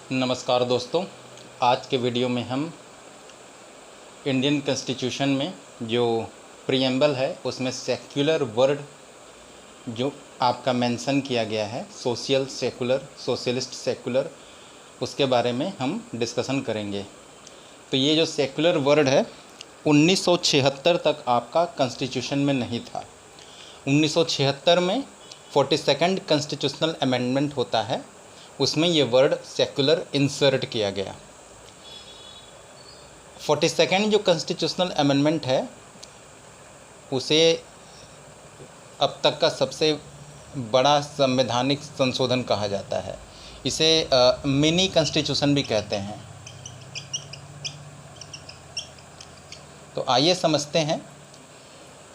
नमस्कार दोस्तों, आज के वीडियो में हम इंडियन कॉन्स्टिट्यूशन में जो प्रीएम्बल है उसमें सेक्युलर वर्ड जो आपका मेंशन किया गया है, सोशल सेकुलर, सोशलिस्ट सेकुलर, उसके बारे में हम डिस्कशन करेंगे। तो ये जो सेकुलर वर्ड है 1976 तक आपका कॉन्स्टिट्यूशन में नहीं था। 1976 में 42nd कॉन्स्टिट्यूशनल अमेंडमेंट होता है, उसमें ये वर्ड सेकुलर इंसर्ट किया गया। 42nd जो कॉन्स्टिट्यूशनल अमेंडमेंट है उसे अब तक का सबसे बड़ा संवैधानिक संशोधन कहा जाता है। इसे मिनी कॉन्स्टिट्यूशन भी कहते हैं। तो आइए समझते हैं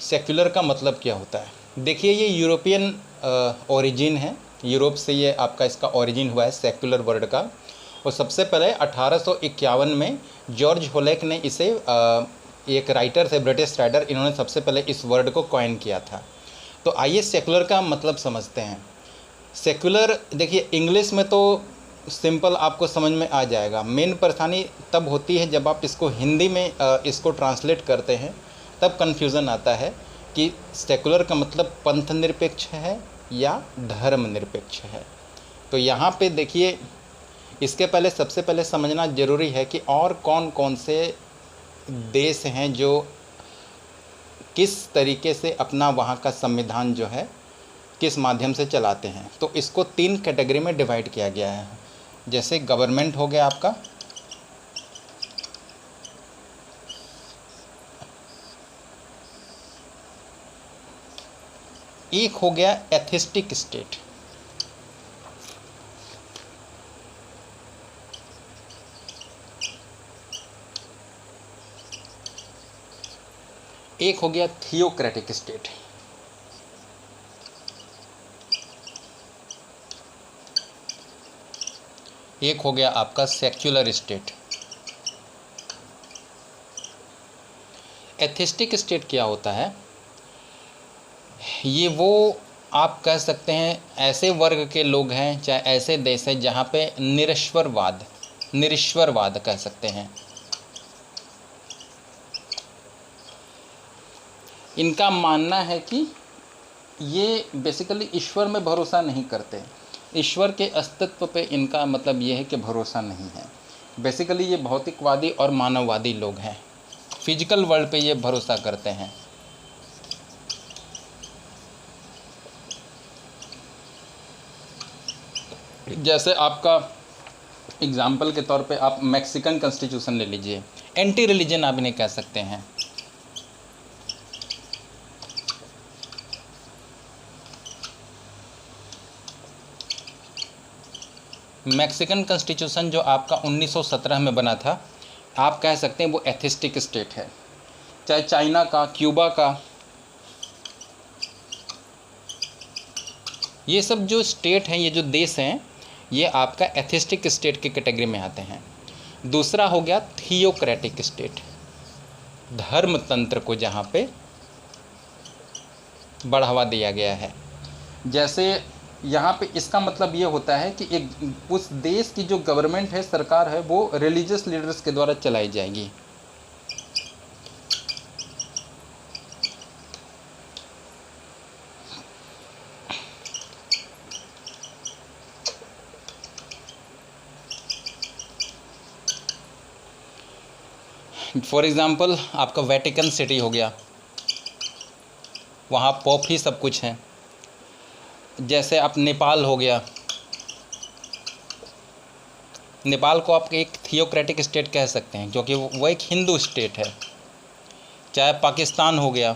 सेक्युलर का मतलब क्या होता है। देखिए, ये यूरोपियन ओरिजिन है, यूरोप से ये आपका इसका ओरिजिन हुआ है सेक्युलर वर्ड का। और सबसे पहले 1851 में जॉर्ज होलेक ने इसे एक राइटर थे, ब्रिटिश राइटर, इन्होंने सबसे पहले इस वर्ड को कॉइन किया था। तो आइए सेक्युलर का मतलब समझते हैं। सेक्युलर देखिए, इंग्लिश में तो सिंपल आपको समझ में आ जाएगा। मेन परेशानी तब होती है जब आप इसको हिंदी में इसको ट्रांसलेट करते हैं, तब कन्फ्यूज़न आता है कि सेक्युलर का मतलब पंथ निरपेक्ष है या धर्म निरपेक्ष है। तो यहाँ पे देखिए, इसके पहले सबसे पहले समझना ज़रूरी है कि और कौन कौन से देश हैं जो किस तरीके से अपना वहाँ का संविधान जो है किस माध्यम से चलाते हैं। तो इसको 3 कैटेगरी में डिवाइड किया गया है। जैसे गवर्नमेंट हो गया आपका, एक हो गया एथिस्टिक स्टेट, एक हो गया थियोक्रेटिक स्टेट, एक हो गया आपका सेक्युलर स्टेट। एथिस्टिक स्टेट क्या होता है? ये वो आप कह सकते हैं ऐसे वर्ग के लोग हैं, चाहे ऐसे देश हैं जहाँ पे निरीश्वरवाद कह सकते हैं। इनका मानना है कि ये बेसिकली ईश्वर में भरोसा नहीं करते, ईश्वर के अस्तित्व पे इनका मतलब ये है कि भरोसा नहीं है। बेसिकली ये भौतिकवादी और मानववादी लोग हैं, फिजिकल वर्ल्ड पे ये भरोसा करते हैं। जैसे आपका एग्जाम्पल के तौर पे आप मैक्सिकन कॉन्स्टिट्यूशन ले लीजिए, एंटी रिलीजन आप इन्हें कह सकते हैं। मैक्सिकन कॉन्स्टिट्यूशन जो आपका 1917 में बना था, आप कह सकते हैं वो एथिस्टिक स्टेट है। चाहे चाइना का, क्यूबा का, ये सब जो स्टेट हैं, ये जो देश हैं, ये आपका एथिस्टिक स्टेट की कैटेगरी में आते हैं। दूसरा हो गया थियोक्रेटिक स्टेट, धर्म तंत्र को जहाँ पे बढ़ावा दिया गया है। जैसे यहाँ पे इसका मतलब ये होता है कि एक उस देश की जो गवर्नमेंट है, सरकार है, वो रिलीजियस लीडर्स के द्वारा चलाई जाएगी। फॉर एग्ज़ाम्पल आपका वेटिकन सिटी हो गया, वहाँ पॉप ही सब कुछ है। जैसे आप नेपाल हो गया, नेपाल को आप एक थियोक्रेटिक स्टेट कह सकते हैं क्योंकि वो एक हिंदू स्टेट है। चाहे पाकिस्तान हो गया,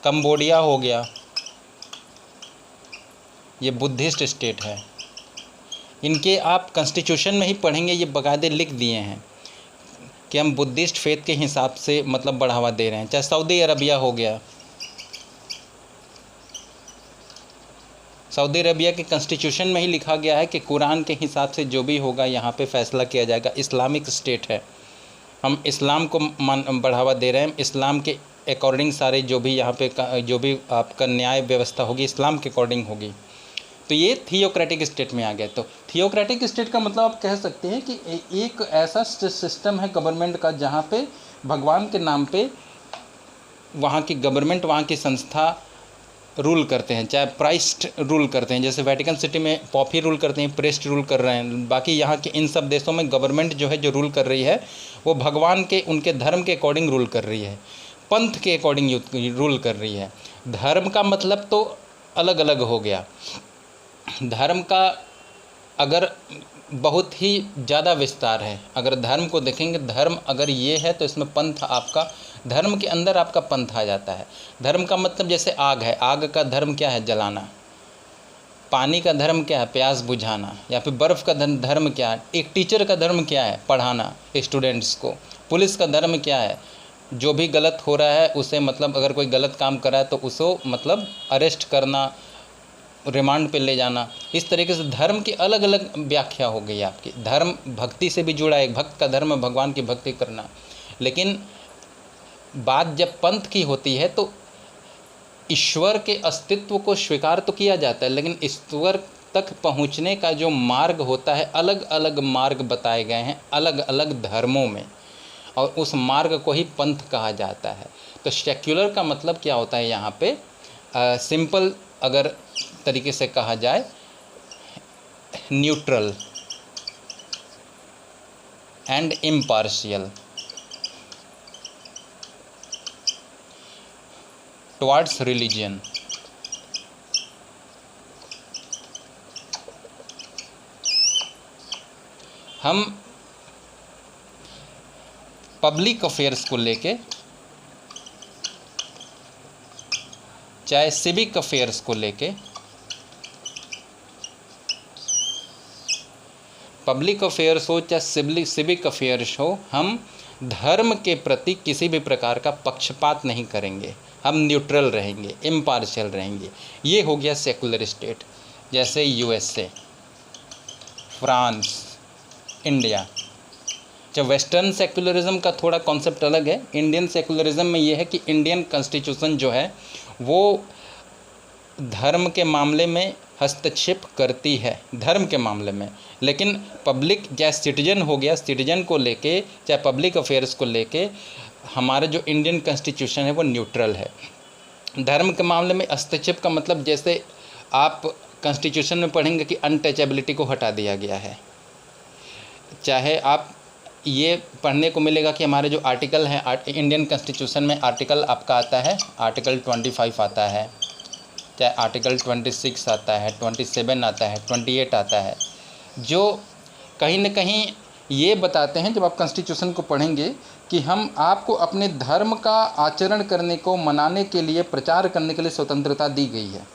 कंबोडिया हो गया, ये बुद्धिस्ट स्टेट है। इनके आप कॉन्स्टिट्यूशन में ही पढ़ेंगे, ये बाकायदे लिख दिए हैं कि हम बुद्धिस्ट फेथ के हिसाब से मतलब बढ़ावा दे रहे हैं। चाहे सऊदी अरबिया हो गया, सऊदी अरबिया के कॉन्स्टिट्यूशन में ही लिखा गया है कि कुरान के हिसाब से जो भी होगा यहाँ पे फैसला किया जाएगा। इस्लामिक स्टेट है, हम इस्लाम को बढ़ावा दे रहे हैं, इस्लाम के अकॉर्डिंग सारे जो भी यहाँ पे जो भी आपका न्याय व्यवस्था होगी इस्लाम के अकॉर्डिंग होगी। तो ये थियोक्रेटिक स्टेट में आ गया। तो थियोक्रेटिक स्टेट का मतलब आप कह सकते हैं कि एक ऐसा सिस्टम है गवर्नमेंट का जहाँ पे भगवान के नाम पे वहाँ की गवर्नमेंट, वहाँ की संस्था रूल करते हैं, चाहे प्राइस्ट रूल करते हैं, जैसे वेटिकन सिटी में पॉप ही रूल करते हैं, प्रेस्ट रूल कर रहे हैं। बाकी यहाँ के इन सब देशों में गवर्नमेंट जो है, जो रूल कर रही है, वो भगवान के, उनके धर्म के अकॉर्डिंग रूल कर रही है, पंथ के अकॉर्डिंग रूल कर रही है। धर्म का मतलब तो अलग अलग हो गया। धर्म का अगर बहुत ही ज़्यादा विस्तार है, अगर धर्म को देखेंगे, धर्म अगर ये है तो इसमें पंथ, आपका धर्म के अंदर आपका पंथ आ जाता है। धर्म का मतलब जैसे आग है, आग का धर्म क्या है? जलाना। पानी का धर्म क्या है? प्यास बुझाना। या फिर बर्फ़ का धर्म क्या है? एक टीचर का धर्म क्या है? पढ़ाना स्टूडेंट्स को। पुलिस का धर्म क्या है? जो भी गलत हो रहा है उसे, मतलब अगर कोई गलत काम कर रहा है तो उसको मतलब अरेस्ट करना, रिमांड पे ले जाना। इस तरीके से धर्म की अलग अलग व्याख्या हो गई आपकी। धर्म भक्ति से भी जुड़ा है, भक्त का धर्म है भगवान की भक्ति करना। लेकिन बात जब पंथ की होती है तो ईश्वर के अस्तित्व को स्वीकार तो किया जाता है, लेकिन ईश्वर तक पहुंचने का जो मार्ग होता है, अलग अलग मार्ग बताए गए हैं अलग अलग धर्मों में, और उस मार्ग को ही पंथ कहा जाता है। तो सेक्युलर का मतलब क्या होता है यहाँ पे? सिंपल अगर तरीके से कहा जाए, neutral and impartial towards religion. हम पब्लिक अफेयर्स को लेके, चाहे सिविक अफेयर्स को लेके, पब्लिक अफेयर्स हो चाहे सिविक अफेयर्स हो, हम धर्म के प्रति किसी भी प्रकार का पक्षपात नहीं करेंगे। हम न्यूट्रल रहेंगे, इम्पार्शियल रहेंगे। ये हो गया सेकुलर स्टेट, जैसे यूएसए, फ्रांस, इंडिया। जब वेस्टर्न सेकुलरिज्म का थोड़ा कॉन्सेप्ट अलग है। इंडियन सेकुलरिज्म में ये है कि इंडियन कॉन्स्टिट्यूशन जो है वो धर्म के मामले में हस्तक्षेप करती है, धर्म के मामले में। लेकिन पब्लिक, चाहे सिटीजन हो गया, सिटीजन को लेके, चाहे पब्लिक अफेयर्स को लेके, हमारा जो इंडियन कॉन्स्टिट्यूशन है वो न्यूट्रल है। धर्म के मामले में हस्तक्षेप का मतलब, जैसे आप कॉन्स्टिट्यूशन में पढ़ेंगे कि अनटचेबिलिटी को हटा दिया गया है। चाहे आप ये पढ़ने को मिलेगा कि हमारे जो आर्टिकल हैं इंडियन कॉन्स्टिट्यूशन में, आर्टिकल आपका आता है, आर्टिकल 25 आता है, चाहे आर्टिकल 26 आता है, 27 आता है, 28 आता है, जो कहीं न कहीं ये बताते हैं, जब आप कॉन्स्टिट्यूशन को पढ़ेंगे, कि हम आपको अपने धर्म का आचरण करने को, मनाने के लिए, प्रचार करने के लिए स्वतंत्रता दी गई है।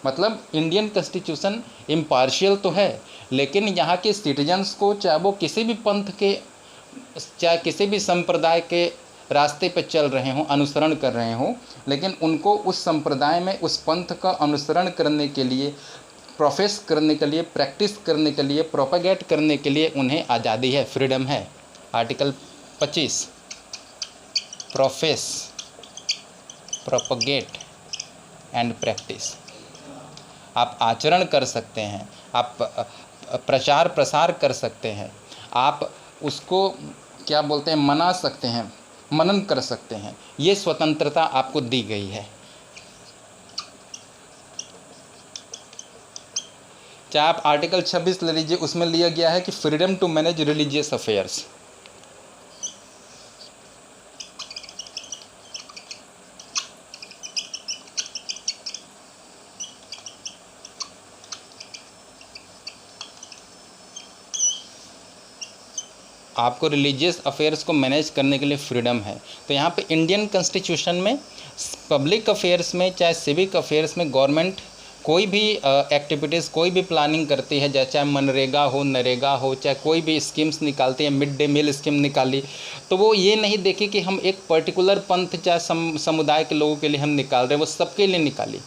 मतलब इंडियन कॉन्स्टिट्यूशन इम्पार्शियल तो है, लेकिन यहाँ के सिटीजन्स को, चाहे वो किसी भी पंथ के, चाहे किसी भी संप्रदाय के रास्ते पर चल रहे हों, अनुसरण कर रहे हों, लेकिन उनको उस संप्रदाय में, उस पंथ का अनुसरण करने के लिए, प्रोफेस करने के लिए, प्रैक्टिस करने के लिए, प्रोपेगेट करने के लिए उन्हें आज़ादी है, फ्रीडम है। Article 25, profess, propagate and practice. आप आचरण कर सकते हैं, आप प्रचार प्रसार कर सकते हैं, आप उसको क्या बोलते हैं, मना सकते हैं, मनन कर सकते हैं। ये स्वतंत्रता आपको दी गई है। चाहे आप आर्टिकल 26 ले लीजिए, उसमें लिया गया है कि freedom to manage religious affairs. आपको रिलीजियस अफेयर्स को मैनेज करने के लिए फ्रीडम है। तो यहाँ पे इंडियन कॉन्स्टिट्यूशन में पब्लिक अफेयर्स में, चाहे सिविक अफेयर्स में, गवर्नमेंट कोई भी एक्टिविटीज़, कोई भी प्लानिंग करती है, चाहे मनरेगा हो, नरेगा हो, चाहे कोई भी स्कीम्स निकालती है, मिड डे मील स्कीम निकाली, तो वो ये नहीं देखी कि हम एक पर्टिकुलर पंथ, चाहे समुदाय के लोगों के लिए हम निकाल रहे हैं, वो सबके लिए निकाली।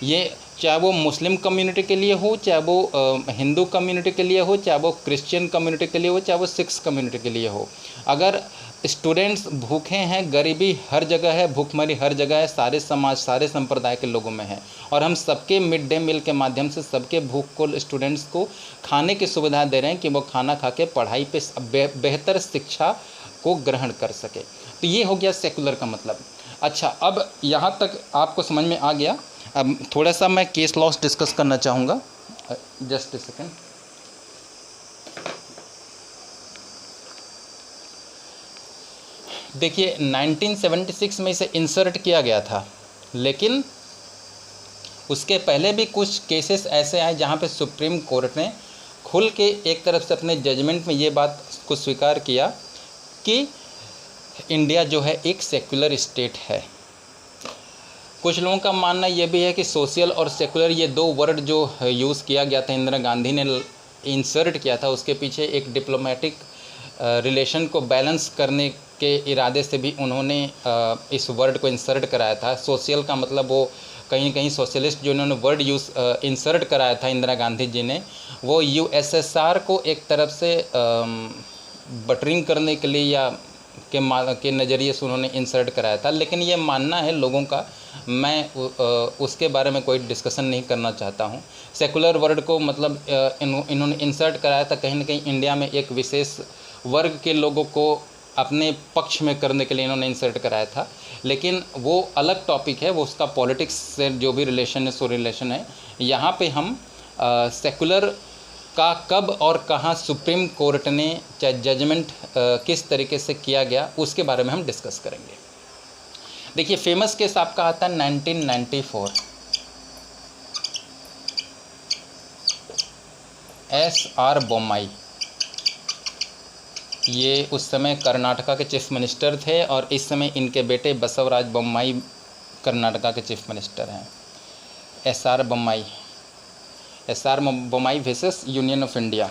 ये चाहे वो मुस्लिम कम्युनिटी के लिए हो, चाहे वो हिंदू कम्युनिटी के लिए हो, चाहे वो क्रिश्चियन कम्युनिटी के लिए हो, चाहे वो सिक्स कम्युनिटी के लिए हो। अगर स्टूडेंट्स भूखे हैं, गरीबी हर जगह है, भूखमरी हर जगह है, सारे समाज सारे संप्रदाय के लोगों में है, और हम सबके मिड डे मील के माध्यम से सबके भूख को स्टूडेंट्स को खाने की सुविधा दे रहे हैं कि वो खाना खा के पढ़ाई पे बेहतर शिक्षा को ग्रहण कर सके। तो ये हो गया सेकुलर का मतलब। अच्छा, अब यहाँ तक आपको समझ में आ गया। अब थोड़ा सा मैं केस लॉस डिस्कस करना चाहूँगा। Just a second. देखिए 1976 में इसे इंसर्ट किया गया था, लेकिन उसके पहले भी कुछ केसेस ऐसे आए जहाँ पे सुप्रीम कोर्ट ने खुल के एक तरफ से अपने जजमेंट में ये बात को स्वीकार किया कि इंडिया जो है एक सेक्युलर स्टेट है। कुछ लोगों का मानना ये भी है कि सोशल और सेकुलर ये दो वर्ड जो यूज़ किया गया था, इंदिरा गांधी ने इंसर्ट किया था, उसके पीछे एक डिप्लोमेटिक रिलेशन को बैलेंस करने के इरादे से भी उन्होंने इस वर्ड को इंसर्ट कराया था। सोशल का मतलब वो कहीं कहीं सोशलिस्ट जो इन्होंने वर्ड यूज़ इंसर्ट कराया था इंदिरा गांधी जी ने, वो यूएसएसआर को एक तरफ से बटरिंग करने के लिए या के नज़रिए से उन्होंने इंसर्ट कराया था। लेकिन ये मानना है लोगों का, मैं उसके बारे में कोई डिस्कशन नहीं करना चाहता हूँ। सेकुलर वर्ड को मतलब इन्होंने इंसर्ट कराया था कहीं ना कहीं इंडिया में एक विशेष वर्ग के लोगों को अपने पक्ष में करने के लिए इन्होंने इंसर्ट कराया था, लेकिन वो अलग टॉपिक है, वो उसका पॉलिटिक्स से जो भी रिलेशन है सो रिलेशन है। यहाँ पे हम सेकुलर का कब और कहाँ सुप्रीम कोर्ट ने चाहे जजमेंट किस तरीके से किया गया उसके बारे में हम डिस्कस करेंगे। देखिए फेमस केस आपका आता है 1994 SR बोम्मई। ये उस समय कर्नाटका के चीफ मिनिस्टर थे और इस समय इनके बेटे बसवराज बोम्मई कर्नाटका के चीफ मिनिस्टर हैं। SR Bommai versus union of India.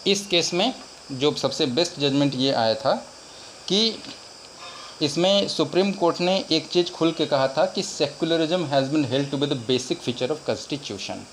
इस केस में जो सबसे बेस्ट जजमेंट ये आया था कि इसमें सुप्रीम कोर्ट ने एक चीज़ खुल के कहा था कि secularism has been held to be the basic feature of constitution.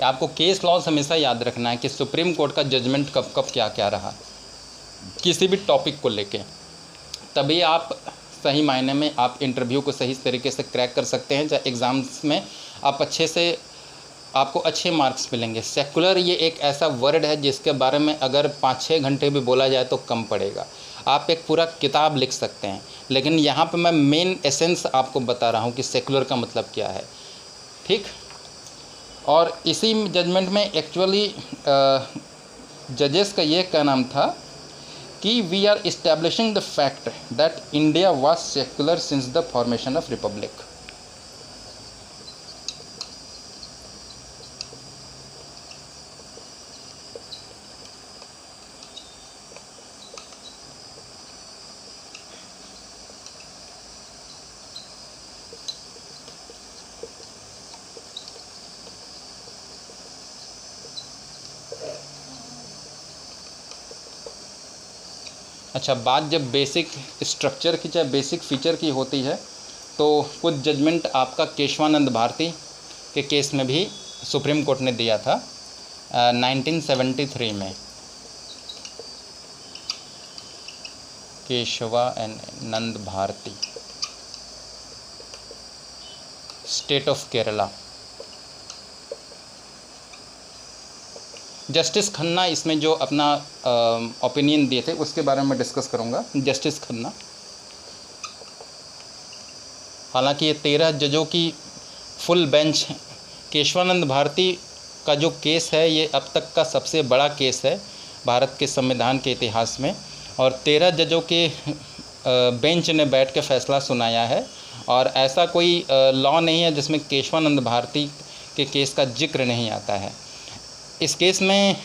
आपको केस लॉज हमेशा याद रखना है कि सुप्रीम कोर्ट का जजमेंट कब कब क्या क्या रहा किसी भी टॉपिक को लेके, तभी आप सही मायने में आप इंटरव्यू को सही तरीके से क्रैक कर सकते हैं, चाहे एग्ज़ाम्स में आप अच्छे से आपको अच्छे मार्क्स मिलेंगे। सेकुलर ये एक ऐसा वर्ड है जिसके बारे में अगर 5-6 घंटे भी बोला जाए तो कम पड़ेगा, आप एक पूरा किताब लिख सकते हैं। लेकिन यहाँ पे मैं मेन एसेंस आपको बता रहा हूँ कि सेकुलर का मतलब क्या है, ठीक। और इसी जजमेंट में एक्चुअली जजेस का ये क्या नाम था कि we are establishing the fact that India was secular since the formation of republic. अच्छा, बात जब बेसिक स्ट्रक्चर की चाहे बेसिक फीचर की होती है तो कुछ जजमेंट आपका केशवानंद भारती के केस में भी सुप्रीम कोर्ट ने दिया था 1973 में। Kesavananda Bharati, state of Kerala. Justice Khanna इसमें जो अपना ओपिनियन दिए थे उसके बारे में डिस्कस करूंगा। जस्टिस खन्ना, हालांकि ये 13 जजों की फुल बेंच, केशवानंद भारती का जो केस है ये अब तक का सबसे बड़ा केस है भारत के संविधान के इतिहास में, और 13 जजों के बेंच ने बैठ के फैसला सुनाया है और ऐसा कोई लॉ नहीं है जिसमें केशवानंद भारती के केस का जिक्र नहीं आता है। इस केस में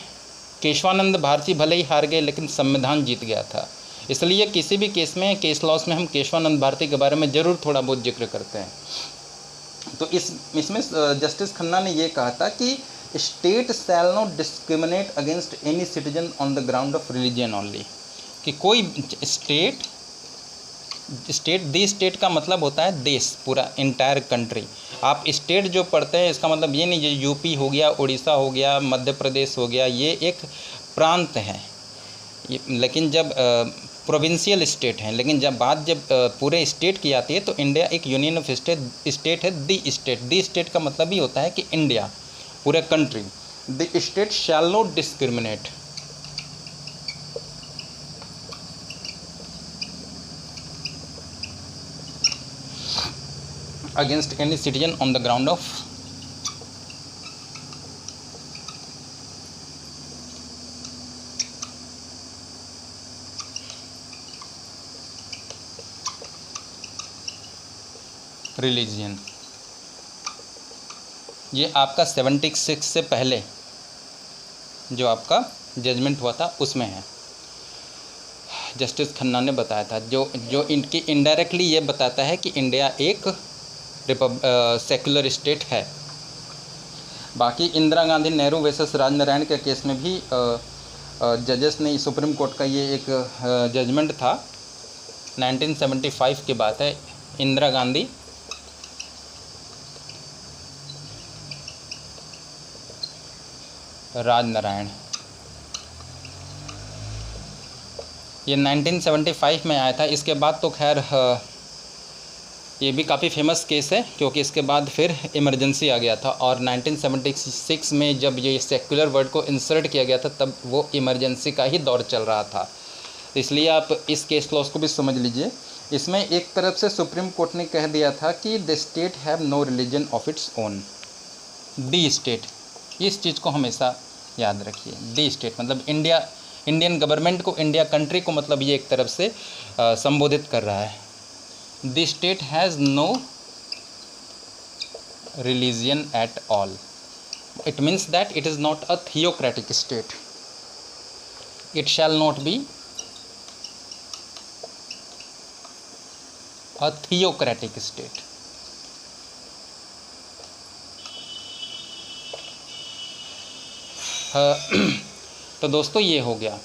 केशवानंद भारती भले ही हार गए लेकिन संविधान जीत गया था। इसलिए किसी भी केस में, केस लॉस में हम केशवानंद भारती के बारे में ज़रूर थोड़ा बहुत जिक्र करते हैं। तो इसमें जस्टिस खन्ना ने ये कहा था कि state shall not discriminate against any citizen on the ground of religion only, कि कोई दी स्टेट का मतलब होता है देश, पूरा इंटायर कंट्री। आप स्टेट जो पढ़ते हैं इसका मतलब ये नहीं, जो यूपी हो गया, उड़ीसा हो गया, मध्य प्रदेश हो गया, ये एक प्रांत है। लेकिन जब प्रोविंशियल स्टेट हैं, लेकिन जब बात पूरे स्टेट की आती है तो इंडिया एक यूनियन ऑफ स्टेट है। दी स्टेट का मतलब ही होता है कि इंडिया, पूरा country. The state shall not discriminate against any citizen on the ground of religion. ये आपका 76 से पहले जो आपका जजमेंट हुआ था उसमें है, जस्टिस खन्ना ने बताया था, जो इनकी इनडायरेक्टली ये बताता है कि इंडिया एक सेक्युलर स्टेट है। बाकी इंदिरा गांधी नेहरू वर्सेस राजनारायण के केस में भी जजेस ने, सुप्रीम कोर्ट का ये एक जजमेंट था, 1975 की बात है। इंदिरा गांधी राजनारायण, ये 1975 में आया था। इसके बाद तो खैर ये भी काफ़ी फेमस केस है, क्योंकि इसके बाद फिर इमरजेंसी आ गया था, और 1976 में जब ये सेक्युलर वर्ड को इंसर्ट किया गया था तब वो इमरजेंसी का ही दौर चल रहा था। इसलिए आप इस केस क्लॉज को भी समझ लीजिए। इसमें एक तरफ से सुप्रीम कोर्ट ने कह दिया था कि the state have no religion of its own. The state, इस चीज़ को हमेशा याद रखिए। दी स्टेट मतलब इंडियन गवर्नमेंट को, इंडिया कंट्री को, मतलब ये एक तरफ से संबोधित कर रहा है। The state has no religion at all. It means that it is not a theocratic state. It shall not be a theocratic state. तो दोस्तों ये हो गया।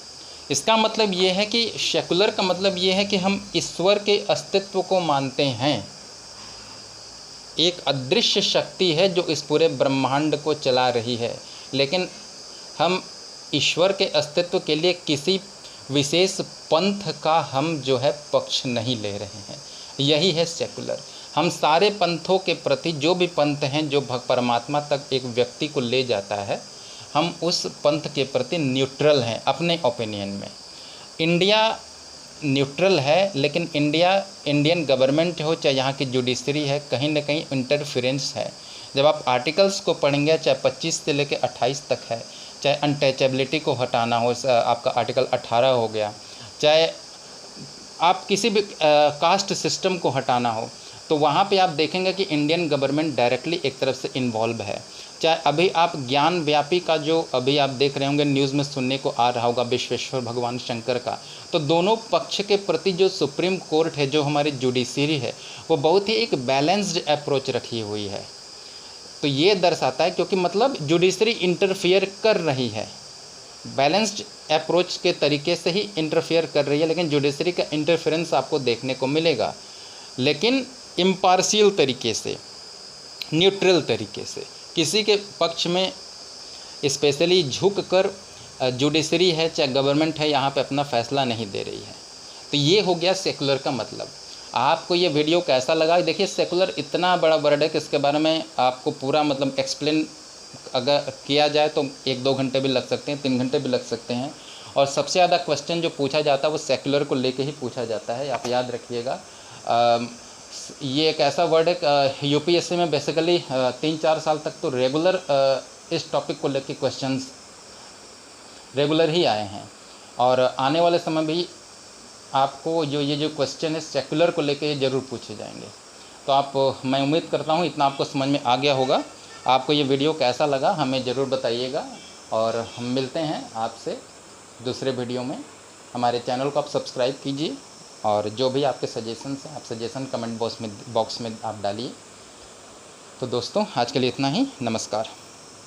इसका मतलब ये है कि सेकुलर का मतलब ये है कि हम ईश्वर के अस्तित्व को मानते हैं। एक अदृश्य शक्ति है जो इस पूरे ब्रह्मांड को चला रही है, लेकिन हम ईश्वर के अस्तित्व के लिए किसी विशेष पंथ का हम जो है पक्ष नहीं ले रहे हैं। यही है सेकुलर। हम सारे पंथों के प्रति, जो भी पंथ हैं जो परमात्मा तक एक व्यक्ति को ले जाता है, हम उस पंथ के प्रति न्यूट्रल हैं अपने ओपिनियन में। इंडिया न्यूट्रल है, लेकिन इंडियन गवर्नमेंट हो, चाहे यहाँ की जुडिशरी है, कहीं ना कहीं इंटरफेरेंस है। जब आप आर्टिकल्स को पढ़ेंगे, चाहे 25 से लेकर 28 तक है, चाहे अनटचेबिलिटी को हटाना हो, आपका आर्टिकल 18 हो गया, चाहे आप किसी भी कास्ट सिस्टम को हटाना हो, तो वहाँ पे आप देखेंगे कि इंडियन गवर्नमेंट डायरेक्टली एक तरफ से इन्वॉल्व है। चाहे अभी आप ज्ञान व्यापी का जो अभी आप देख रहे होंगे, न्यूज़ में सुनने को आ रहा होगा, विश्वेश्वर भगवान शंकर का, तो दोनों पक्ष के प्रति जो सुप्रीम कोर्ट है, जो हमारी जुडिशरी है, वो बहुत ही एक बैलेंस्ड अप्रोच रखी हुई है। तो ये दर्शाता है, क्योंकि मतलब जुडिशरी इंटरफियर कर रही है, बैलेंस्ड अप्रोच के तरीके से ही इंटरफियर कर रही है, लेकिन जुडिशरी का इंटरफेरेंस आपको देखने को मिलेगा, लेकिन इम्पार्शियल तरीके से, न्यूट्रल तरीके से, किसी के पक्ष में स्पेशली झुक कर जुडिशरी है चाहे गवर्नमेंट है, यहाँ पे अपना फैसला नहीं दे रही है। तो ये हो गया सेकुलर का मतलब। आपको ये वीडियो कैसा लगा? देखिए, सेकुलर इतना बड़ा वर्ड है कि इसके बारे में आपको पूरा मतलब एक्सप्लेन अगर किया जाए तो 1-2 घंटे भी लग सकते हैं, 3 घंटे भी लग सकते हैं। और सबसे ज़्यादा क्वेश्चन जो पूछा जाता है वो सेकुलर को लेके ही पूछा जाता है, आप याद रखिएगा। ये एक ऐसा वर्ड है, यूपीएससी में बेसिकली 3-4 साल तक तो रेगुलर इस टॉपिक को लेके क्वेश्चंस रेगुलर ही आए हैं, और आने वाले समय भी आपको जो ये जो क्वेश्चन है सेकुलर को लेके ज़रूर पूछे जाएंगे। तो मैं उम्मीद करता हूँ इतना आपको समझ में आ गया होगा। आपको ये वीडियो कैसा लगा हमें ज़रूर बताइएगा, और हम मिलते हैं आपसे दूसरे वीडियो में। हमारे चैनल को आप सब्सक्राइब कीजिए, और जो भी आपके सजेशंस हैं आप सजेशन कमेंट बॉक्स में आप डालिए। तो दोस्तों आज के लिए इतना ही, नमस्कार।